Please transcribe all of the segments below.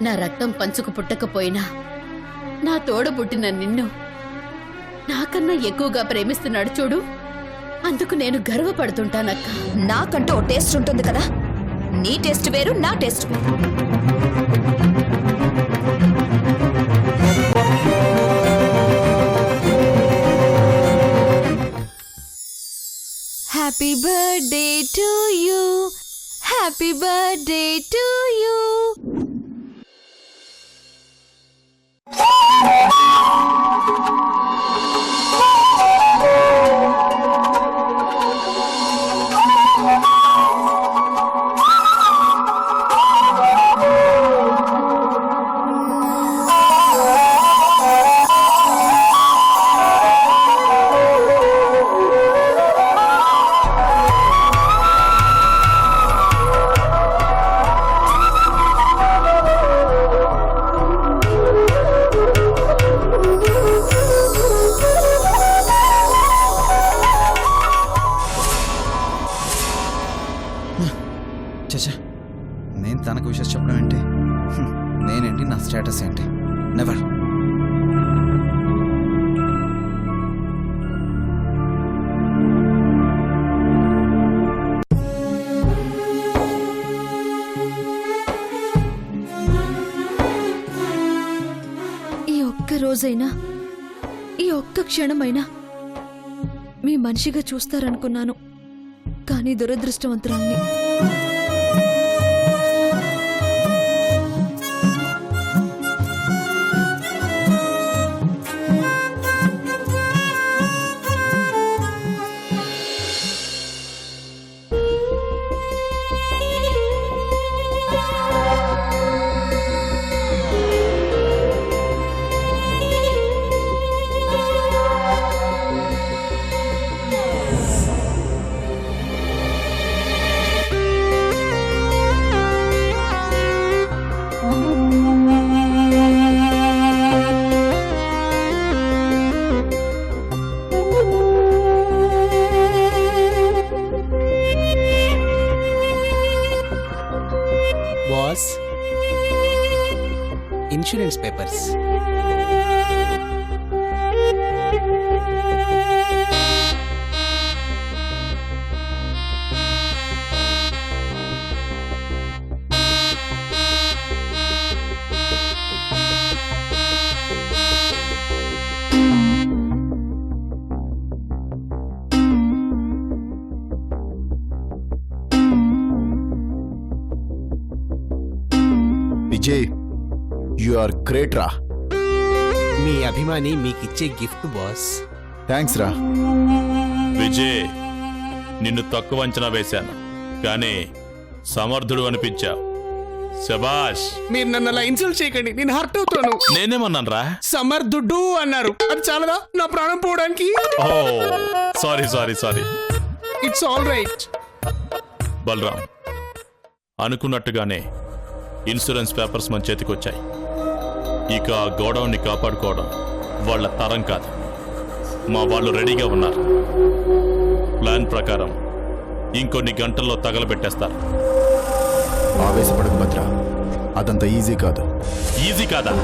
నా రక్తం పంచుకు పుట్టకపోయినా నా తోడ పుట్టిన నిన్ను నాకన్నా ఎక్కువగా ప్రేమిస్తున్నాడు చూడు, అందుకు నేను గర్వపడుతుంటానక్క. నాకంటూ ఓ టేస్ట్ ఉంటుంది కదా, నీ టేస్ట్ వేరు, నా టేస్ట్ వేరు. Happy birthday to you, happy birthday to you. చచ్చా, నేను తనకు విషయం చెప్పడం ఏంటి? నేనేంటి, నా స్టేటస్ ఏంటి? నెవర్. ఈ ఒక్క రోజైనా, ఈ ఒక్క క్షణమైనా మీ మనిషిగా చూస్తారనుకున్నాను, కానీ దురదృష్టవంతురాల్ని. Boss, insurance papers. Vijay, you are great రా. మీ అభిమాని మీకిచ్చే గిఫ్ట్ బాస్. థ్యాంక్స్ రా. విజయ్, నిన్ను తక్కువ అంచనా వేశాను, కానీ సమర్థుడు అనిపించావు. శబాష్. మీరు నన్ను అలా ఇన్సల్ట్ చేయకండి, నేను హర్ట్ అవుతాను. నేనేమన్నాను రా? సమర్థుడు అన్నారు, అది చాలదా నా ప్రాణం పోవడానికి? Oh sorry sorry sorry. It's all right. Balaram, అనుకున్నట్టుగానే ఇన్సూరెన్స్ పేపర్స్ మన చేతికొచ్చాయి. ఇక ఆ గోడౌన్ని కాపాడుకోవడం వాళ్ళ తరం కాదు. మా వాళ్ళు రెడీగా ఉన్నారు. ప్లాన్ ప్రకారం ఇంకొన్ని గంటల్లో తగలబెట్టేస్తారు. ఆవేశపడకు భద్ర, అదంత ఈజీ కాదు. ఈజీ కాదా?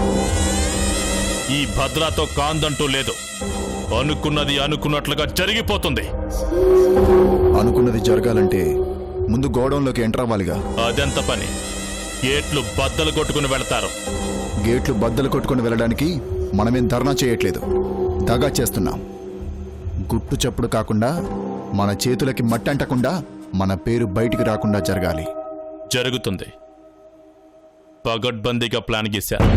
ఈ భద్రతో కాందంటూ లేదు. అనుకున్నది అనుకున్నట్లుగా జరిగిపోతుంది. అనుకున్నది జరగాలంటే ముందు గోడౌన్లోకి ఎంటర్ అవ్వాలిగా. అదెంత పని? గేట్లు బద్దలు కొట్టుకుని వెళతారు. గేట్లు బద్దలు కొట్టుకుని వెళ్ళడానికి మనమేం ధర్నా చేయట్లేదు, దగా చేస్తున్నాం. గుట్టు చప్పుడు కాకుండా, మన చేతులకి మట్టి అంటకుండా, మన పేరు బయటికి రాకుండా జరగాలి. జరుగుతుంది. పగడ్బందీగా ప్లాన్ గీశారు.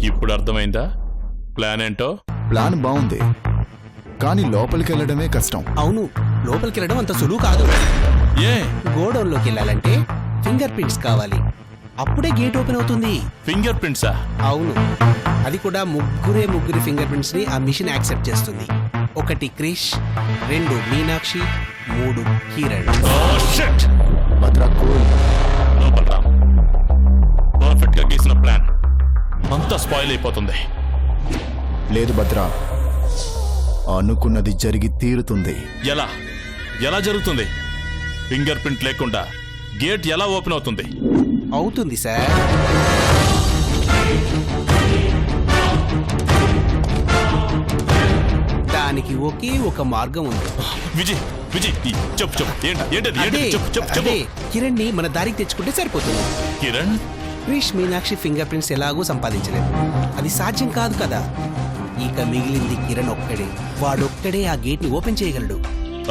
ఇప్పుడు అర్థమైందా ప్లాన్ ఏంటో? ప్లాన్ బాగుంది, కానీ లోపలికి వెళ్ళడమే కష్టం. అవును, లోపలికి వెళ్ళడం అంత సులువు కాదు. ఏ? గోడౌన్లోకి వెళ్ళాలంటే ఫింగర్ ప్రింట్స్ కావాలి. అప్పుడే గేట్ ఓపెన్ అవుతుంది. ఫింగర్ ప్రింట్సా? అవును, అది కూడా ముగ్గురి ఫింగర్ ప్రింట్స్ ని ఆ మిషన్ యాక్సెప్ట్ చేస్తుంది. 1 క్రిష్, 2 మీనాక్షి, 3 కిరణ్. భద్రా కూల్. పర్ఫెక్ట్ గా గీసిన ప్లాన్ అంతా స్పాయిల్ అయిపోతుంది. లేదు భద్రా, అనుకున్నది జరిగి తీరుతుంది. ఎలా ఎలా జరుగుతుంది? ఫింగర్ ప్రింట్ లేకుండా గేట్ ఎలా ఓపెన్ అవుతుంది? అవుతుంది సార్. దానికి ఒకే ఒక మార్గం ఉంది. విజయ్ విజయ్ చెప్పు ఏంటది? అదే చెప్పు. కిరణ్ ని మన దారికి తెచ్చుకుంటే సరిపోతుంది. కిరణ్? క్రిష్ మీనాక్షి ఫింగర్ ప్రింట్స్ ఎలాగో సంపాదించలేదు, అది సాధ్యం కాదు కదా. ఇక మిగిలింది కిరణ్ ఒక్కడే. వాడొక్కడే ఆ గేట్ ని ఓపెన్ చేయగలడు.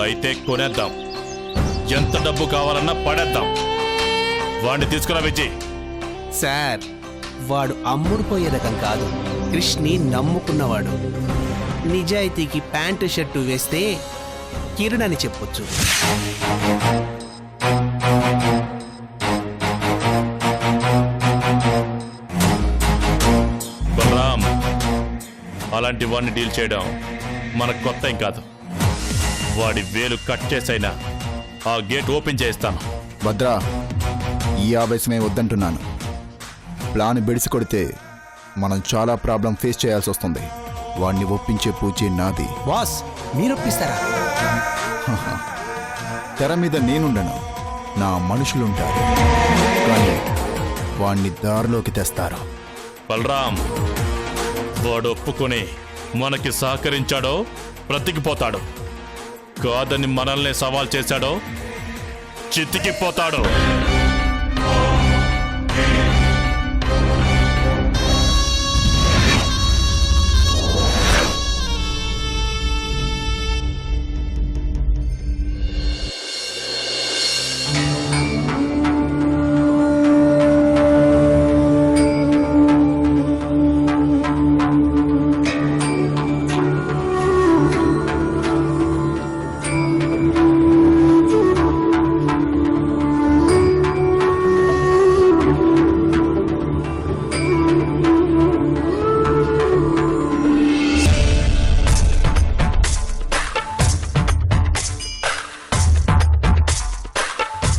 అయితే కొనేద్దాం. ఎంత డబ్బు కావాలన్నా పడేద్దాం. వాడిని తీసుకురా విజయ్. సార్, వాడు అమ్ముడుపోయే రకం కాదు, క్రిష్ ని నమ్ముకున్నవాడు. నిజాయితీకి ప్యాంటు షర్టు వేస్తే కిరణ్ అని చెప్పొచ్చు. బలరాం, అలాంటి వాడిని డీల్ చేయడం మనకు కొత్త ఏం కాదు. వాడి వేలు కట్ చేసైనా ఆ గేట్ ఓపెన్ చేస్తాను. భద్రా, ఈ ఆవేశమే వద్దంటున్నాను. ప్లాన్ బెడిసి కొడితే మనం చాలా ప్రాబ్లం ఫేస్ చేయాల్సి వస్తుంది. వాడిని ఒప్పించే పూచే నాది. బాస్, మీరొప్పిస్తారా? తెర మీద నేనుండను, నా మనుషులుంటారు. కానీ వాణ్ణి దారిలోకి తెస్తారు. బలరాం, వాడు ఒప్పుకొని మనకి సహకరించాడో బ్రతికిపోతాడు. కాదని మనల్ని సవాల్ చేశాడో చితికిపోతాడు.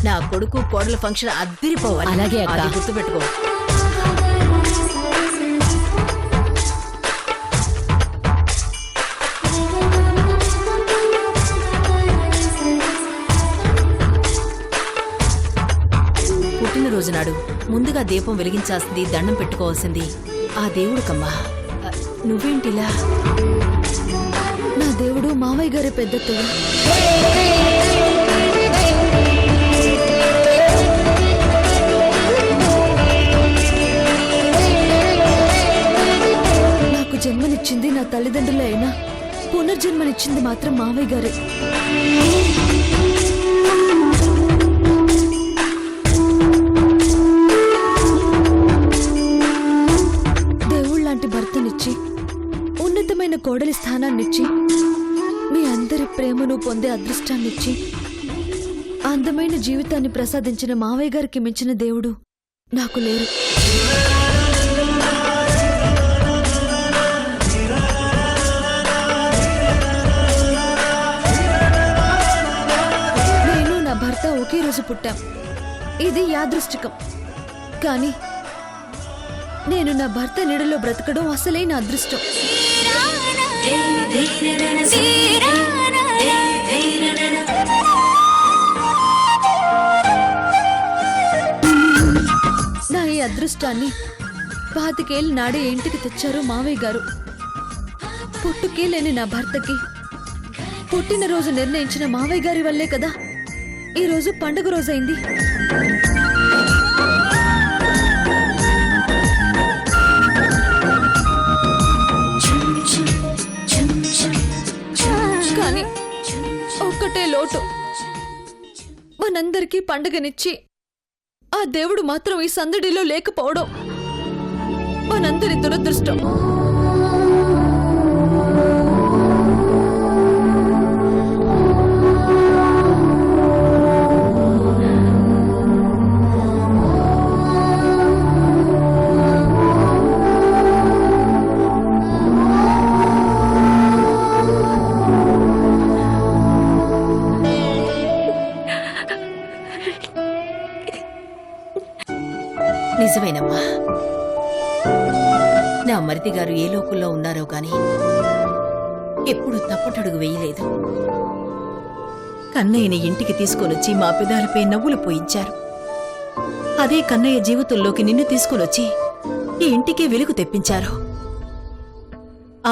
నా కొడుకు కోడల ఫంక్షన్ అద్దిరిపోవాలి. అలాగే అక్క. అది గుర్తుపెట్టుకో. పుట్టినరోజు నాడు ముందుగా దీపం వెలిగించాల్సింది, దండం పెట్టుకోవాల్సింది ఆ దేవుడికమ్మా. నువ్వేంటిలా? నా దేవుడు మావయ్య గారి పెద్దత్తయ్య. నాకు జన్మనిచ్చింది నా తల్లిదండ్రులే అయినా పునర్జన్మనిచ్చింది మాత్రం మావయ్య గారే. దేవుళ్ళలాంటి భర్తనిచ్చి, ఉన్నతమైన కోడలి స్థానాన్నిచ్చి, మీ అందరి ప్రేమను పొందే అదృష్టాన్నిచ్చి, అందమైన జీవితాన్ని ప్రసాదించిన మావయ్య గారికి మించిన దేవుడు నాకు లేరు. నేను నా భర్త ఒకే రోజు పుట్టాం. ఇది యాదృష్టికం. కానీ నేను నా భర్త నీడలో బ్రతకడం అసలైన అదృష్టం. నా ఈ అదృష్టాన్ని 25 ఏళ్ళ నాడే ఇంటికి తెచ్చారు మావయ్య గారు. పుట్టుకే లేని నా భర్తకి పుట్టినరోజు నిర్ణయించిన మావయ్య గారి వల్లే కదా ఈ రోజు పండుగ రోజైంది. కానీ ఒక్కటే లోటు, మనందరికీ పండుగనిచ్చి ఆ దేవుడు మాత్రం ఈ సందడిలో లేకపోవడం మనందరి దురదృష్టం. నిజమేనమ్మా. నా మరిది గారు ఏ లోకంలో ఉన్నారో గాని ఎప్పుడు తప్పటడుగు వేయలేదు. కన్నయ్యని ఇంటికి తీసుకొనొచ్చి మా పెదాలపై నవ్వులు పోయించారు. అదే కన్నయ్య జీవితంలోకి నిన్ను తీసుకొనొచ్చి ఈ ఇంటికే వెలుగు తెప్పించారు.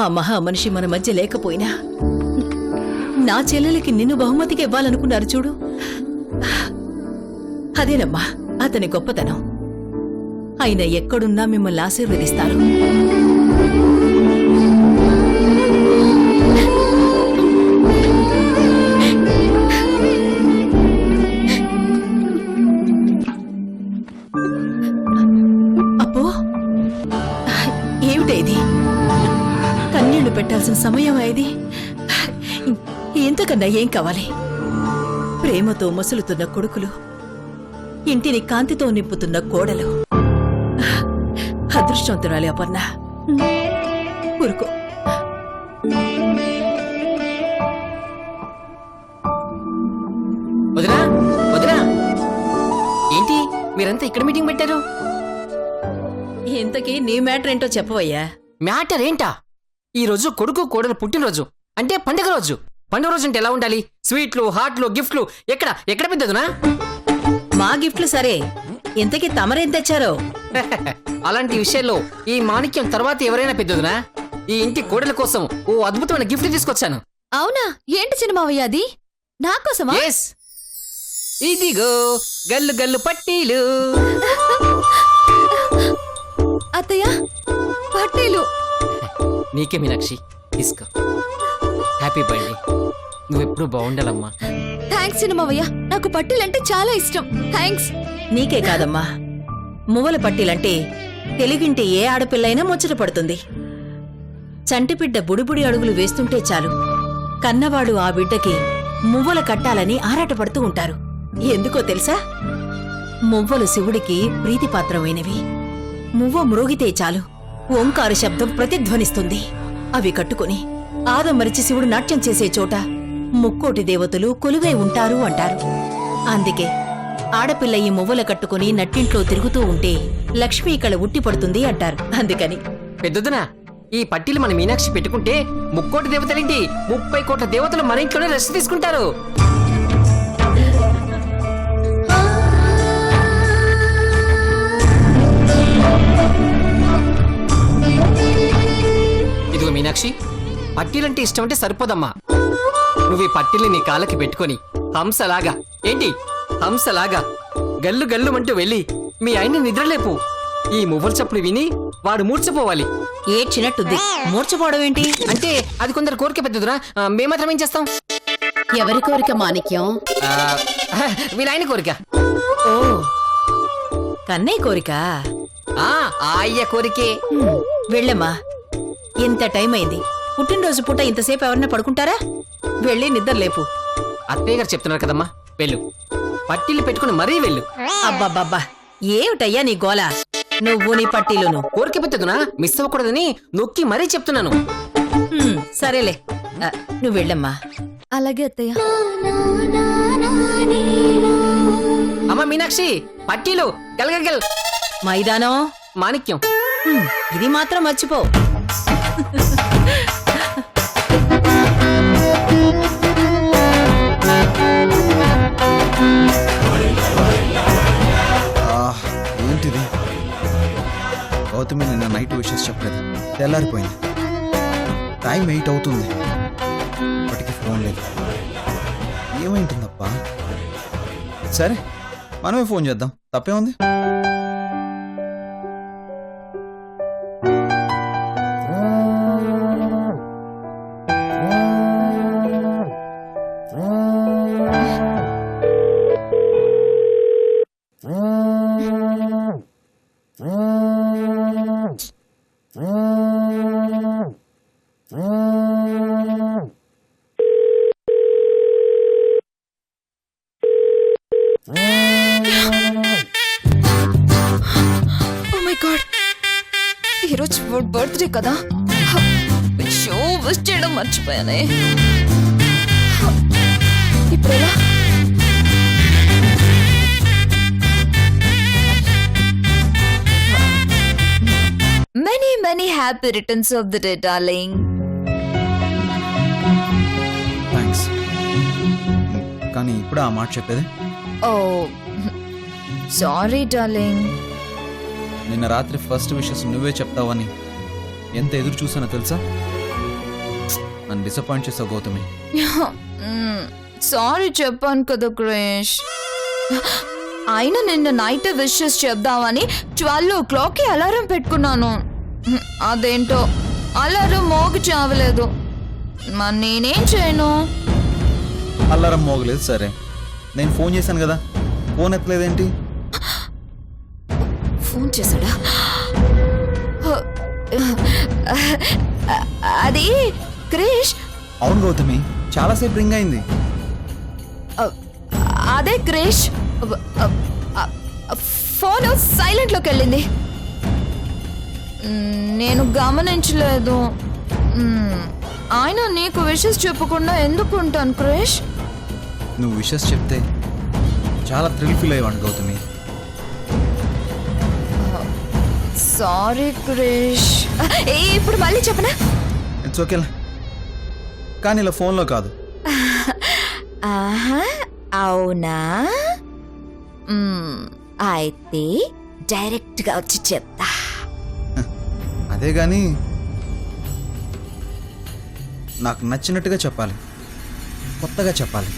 ఆ మహా మనిషి మన మధ్య లేకపోయినా నా చెల్లెలకి నిన్ను బహుమతిగా ఇవ్వాలనుకున్నారు చూడు. అదేనమ్మా అతని గొప్పతనం. ఆయన ఎక్కడున్నా మిమ్మల్ని ఆశీర్వదిస్తారు. అప్పో ఏమిటైది? కన్నీళ్లు పెట్టాల్సిన సమయం ఇది. ఇంతకన్నా ఏం కావాలి? ప్రేమతో మసులుతున్న కొడుకులు, ఇంటిని కాంతితో నింపుతున్న కోడలు. అదృష్టవంతురాలి అపర్ణ. ఊరుకో. వదినా వదినా, ఏంటి మీరంతా ఇక్కడ మీటింగ్ పెట్టారు? ఇంతకీ నీ మ్యాటర్ ఏంటో చెప్పవయ్యా. మ్యాటర్ ఏంటా? ఈ రోజు కొడుకు కోడలు పుట్టినరోజు, అంటే పండుగ రోజు. పండుగ రోజు అంటే ఎలా ఉండాలి? స్వీట్లు, హాట్లు, గిఫ్ట్లు. ఎక్కడ ఎక్కడ పెద్దదునా? మా గిఫ్ట్లు సరే, ఇంతకీ తమరేం తెచ్చారో? అలాంటి విషయాల్లో ఈ మాణిక్యం తర్వాత ఎవరైనా పెద్దదునా? ఈ ఇంటి కోడల కోసం ఓ అద్భుతమైన గిఫ్ట్ తీసుకొచ్చాను. అవునా? ఏంటి చిన్నమావయ్య అది? నాకోసమా? ఎస్, ఇదిగో గల్లు గల్లు పట్టీలు. అత్తయ్య, పట్టీలు. నీకే మీనాక్షి, తీసుకో. Happy birthday. నువ్వెప్పుడు బాగుండాలమ్మా. థ్యాంక్స్ చిన్నమావయ్య, నాకు పట్టీలంటే చాలా ఇష్టం. థ్యాంక్స్. నీకే కాదమ్మా, మువ్వల పట్టీలంటే తెలుగింటి ఏ ఆడపిల్లైనా ముచ్చట పడుతుంది. చంటిబిడ్డ బుడిబుడి అడుగులు వేస్తుంటే చాలు కన్నవాడు ఆ బిడ్డకి మువ్వల కట్టాలని ఆరాటపడుతూ ఉంటారు. ఎందుకో తెలుసా? మువ్వలు శివుడికి ప్రీతిపాత్రమైనవి. మువ్వ మ్రోగితే చాలు ఓంకార శబ్దం ప్రతిధ్వనిస్తుంది. అవి కట్టుకుని ఆదమరిచి శివుడు నాట్యం చేసే చోట ముక్కోటి దేవతలు కొలువై ఉంటారు అంటారు. అందుకే ఆడపిల్ల ఈ మువ్వల కట్టుకుని నట్టింట్లో తిరుగుతూ ఉంటే లక్ష్మీ కళ ఉట్టి పడుతుంది అంటారు. అందుకని పెద్దొద్దునా, ఈ పట్టీలు మన మీనాక్షి పెట్టుకుంటే 3 కోట్ల దేవతలేంటి 30 కోట్ల దేవతలు మన ఇంట్లోనే రెస్ట్ తీసుకుంటారు. ఇదిగో మీనాక్షి, పట్టీలంటే ఇష్టం అంటే సరిపోదమ్మా. నువ్వు ఈ పట్టీల్ని నీ కాళ్ళకి పెట్టుకొని హంసలాగా, ఏంటి హంసలాగా గల్లు గల్లుమంటూ వెళ్ళి మీ ఆయన్ని నిద్రలేపు. ఈ మువ్వల చప్పుడు విని వాడు మూర్చపోవాలి. ఏడ్చినట్టుంది. మూర్చపోవడం ఏంటి? అంటే అది కొందరు కోరిక పెద్దదురా, మేమాత్రం ఏం చేస్తాం? ఎవరి కోరిక మాణిక్యం? వీళ్ళ ఆయన కోరిక. ఓ, కన్నయ్య కోరిక. ఆ అయ్య కోరికే. వెళ్ళమ్మా, ఇంత టైం అయింది. పుట్టినరోజు పూట ఇంతసేపు ఎవరన్నా పడుకుంటారా? వెళ్ళి నిద్రలేపు. అత్తయ్య గారు చెప్తున్నారు కదమ్మా, వెళ్ళు. పట్టీలు పెట్టుకుని మరీ వెళ్ళు. అబ్బబ్బబ్బా, ఏమిటయ్యా నీ గోల? నువ్వు నీ పట్టీలును. కోరిక పెద్దదునా, మిస్ అవ్వకూడదని నొక్కి మరీ చెప్తున్నాను. సరేలే, నువ్వు వెళ్ళమ్మా. అలాగే అత్తయ్య. అమ్మా మీనాక్షి, పట్టీలు గల్గల్. మైదానం మాణిక్యం. ఇది మాత్రం మర్చిపో. ఏంటిది? గౌతమి నిన్న నైట్ విషెస్ చెప్పలేదు, తెల్లారిపోయింది. టైం 8 అవుతుంది, ఇప్పటికీ ఫోన్ లేదు. ఏమైంటుందప్పా? సరే మనమే ఫోన్ చేద్దాం, తప్పే ఉంది. ఈరోజు బర్త్డే కదా, షో విష్ చేయడం మర్చిపోయానే. ఇప్పుడు ఎలా? Many happy returns of the day darling. Thanks. కానీ ఇప్పుడు ఆ మాట చెప్పేది ఓ సారీ డార్లింగ్. నిన్న రాత్రి ఫస్ట్ విషెస్ నువ్వే చెప్తావని ఎంత ఎదురు చూసానో తెలుసా? నన్ను డిసప్పాయింట్ చేసావు గౌతమి. సారీ చెప్పాను కదా క్రిష్. అయినా నిన్న నైట్ విషెస్ చెప్దామని 12 o'clockకి అలారం పెట్టుకున్నాను. అదేంటో అలారం మోగి చావలేదు. మరి నేనేం చేయను? అల్లారం మోగలేదు సరే, నేను ఫోన్ చేశాను కదా, ఫోన్ ఎత్తలేదేంటి? ఫోన్ చేశాడా? అది క్రిష్. అవును గౌతమి, చాలాసేపు రింగ్ అయింది. అదే క్రిష్, ఫోన్ సైలెంట్లోకి వెళ్ళింది. నేను గమనించలేదు. ఆయన నీకు విషెస్ చెప్పకుండా ఎందుకు ఉంటాను క్రిష్? నువ్వు విషెస్ చెప్తే చాలా థ్రిల్ ఫీల్ అయ్యేవాడు గౌతమి. సారీ క్రిష్. ఇప్పుడు మళ్ళీ చెప్పనా? ఇట్స్ ఓకేలా, కానీ ఇలా ఫోన్లో కాదు. ఆహా అవునా? అయితే డైరెక్ట్ గా వచ్చి చెప్తా. అదే కానీ నాకు నచ్చినట్టుగా చెప్పాలి, కొత్తగా చెప్పాలి.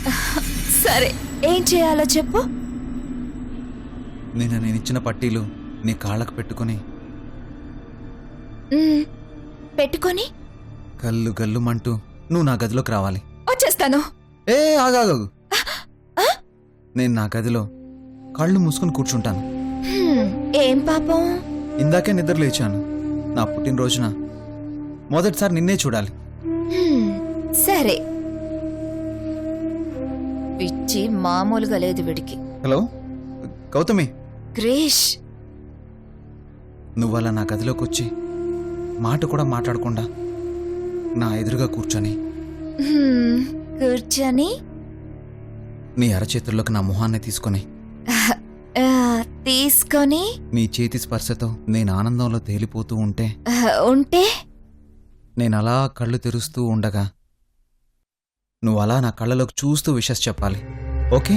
సరే ఏం చేయాలో చెప్పు. నేను ఇచ్చిన పట్టీలు నీ కాళ్ళకు పెట్టుకుని పెట్టుకొని గల్లు గల్లుమంటూ నువ్వు నా గదిలోకి రావాలి. వచ్చేస్తాను. ఏ ఆగాగు, నేను నా గదిలో కళ్ళు మూసుకుని కూర్చుంటాను. ఏం పాపం? ఇందాకే నిద్ర లేచాను. నా పుట్టినరోజున మొదటిసారి నిన్నే చూడాలి. సరే. పిచ్చి మామూలుగా లేదు వీడికి. హలో గౌతమి. క్రిష్, నువ్వు అలా నా గదిలోకి వచ్చి మాట కూడా మాట్లాడకుండా నా ఎదురుగా కూర్చొని నీ అరచేతుల్లోకి నా మొహాన్ని తీసుకొని నీ చేతి స్పర్శతో నేను ఆనందంలో తేలిపోతూ ఉంటే నేను అలా కళ్ళు తెరుస్తూ ఉండగా నువ్వు అలా నా కళ్ళలోకి చూస్తూ విషెస్ చెప్పాలి. ఓకే?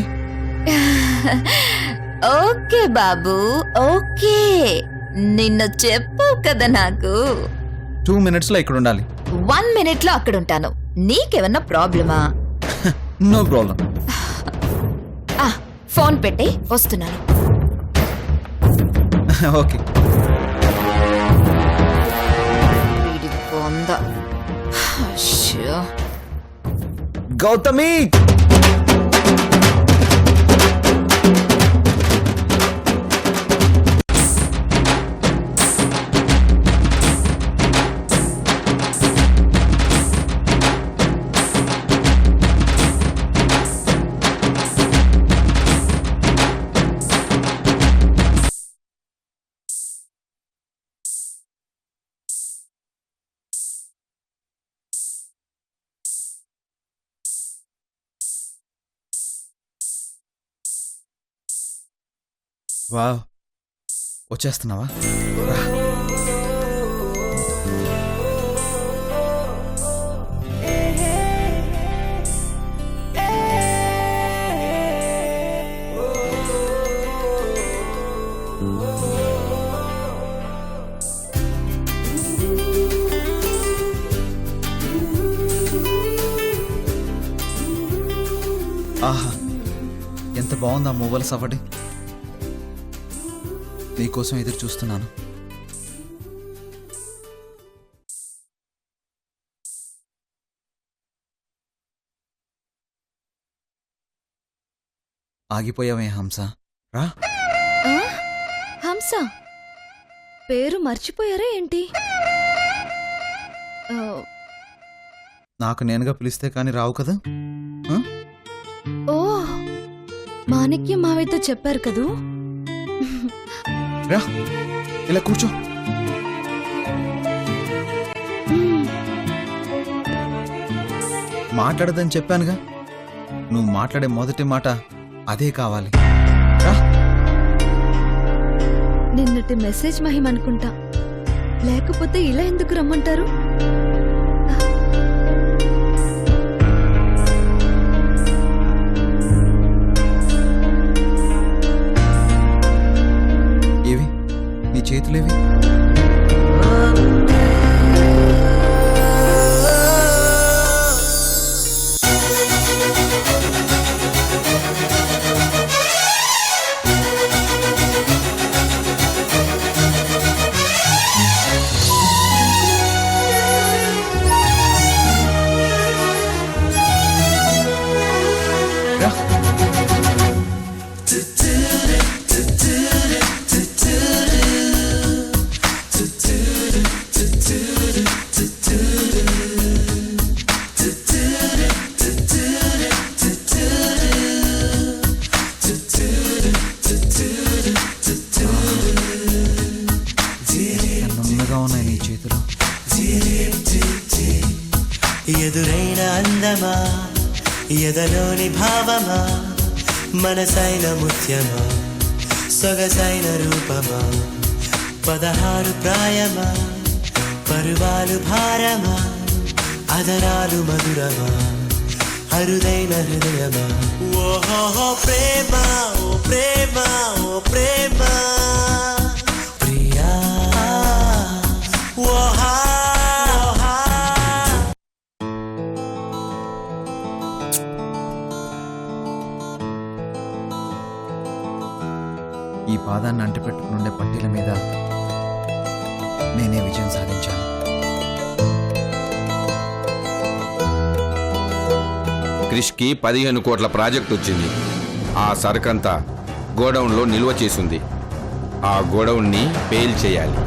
ఓకే బాబు, ఓకే. నిన్న చెప్పు కదా నాకు. 2 minutes ఇక్కడ ఉండాలి. 1 minute లో అక్కడ ఉంటాను. నీకేమన్నా ప్రాబ్లమా? No problem. ఫోన్ పెట్టి వస్తున్నాను. ఓకే. వీడి బొంద. అయ్యో. గౌతమి. వావ్, వచ్చేస్తున్నావా? ఆహా, ఎంత బాగుంది ఆ మువ్వల సవడి. నీకోసం ఎదురు చూస్తున్నాను. ఆగిపోయావే హంస, రా. హంస పేరు మర్చిపోయారా ఏంటి? నాకు నేనుగా పిలిస్తే కానీ రావు కదా. ఓ, మాణిక్యం మావయ్యతో చెప్పారు కదూ. రా, ఇలా కూర్చో. మాట్లాడదని చెప్పానుగా, నువ్వు మాట్లాడే మొదటి మాట అదే కావాలి. రా. నిన్నటి మెసేజ్ మహిమ అనుకుంటా. లేకపోతే ఇలా ఎందుకు రమ్మంటారు? ఏవి నీ చేతులేవి? రా. ఎంత నున్నగా ఉన్నాయి నీ చేతులు. ఎదురైన అందమా ఎదలోని భావమా మనసైన ముత్యమా సొగసైన రూపమా 16 ప్రాయమా పరువాలు భారమా అదరాలు మధురమా అరుదైన హృదయమా ఓహో ప్రేమ ఓ ప్రేమ ఓ ప్రేమ ప్రియా ఓహా ఈ పాదాన్ని అంటిపెట్టుకునుండే పట్టీల మీద నేనే విజయం సాధించాను. క్రిష్కి 15 కోట్ల ప్రాజెక్ట్ వచ్చింది. ఆ సరుకంతా గోడౌన్లో నిల్వ చేసుంది. ఆ గోడౌన్ని పేల్ చేయాలి.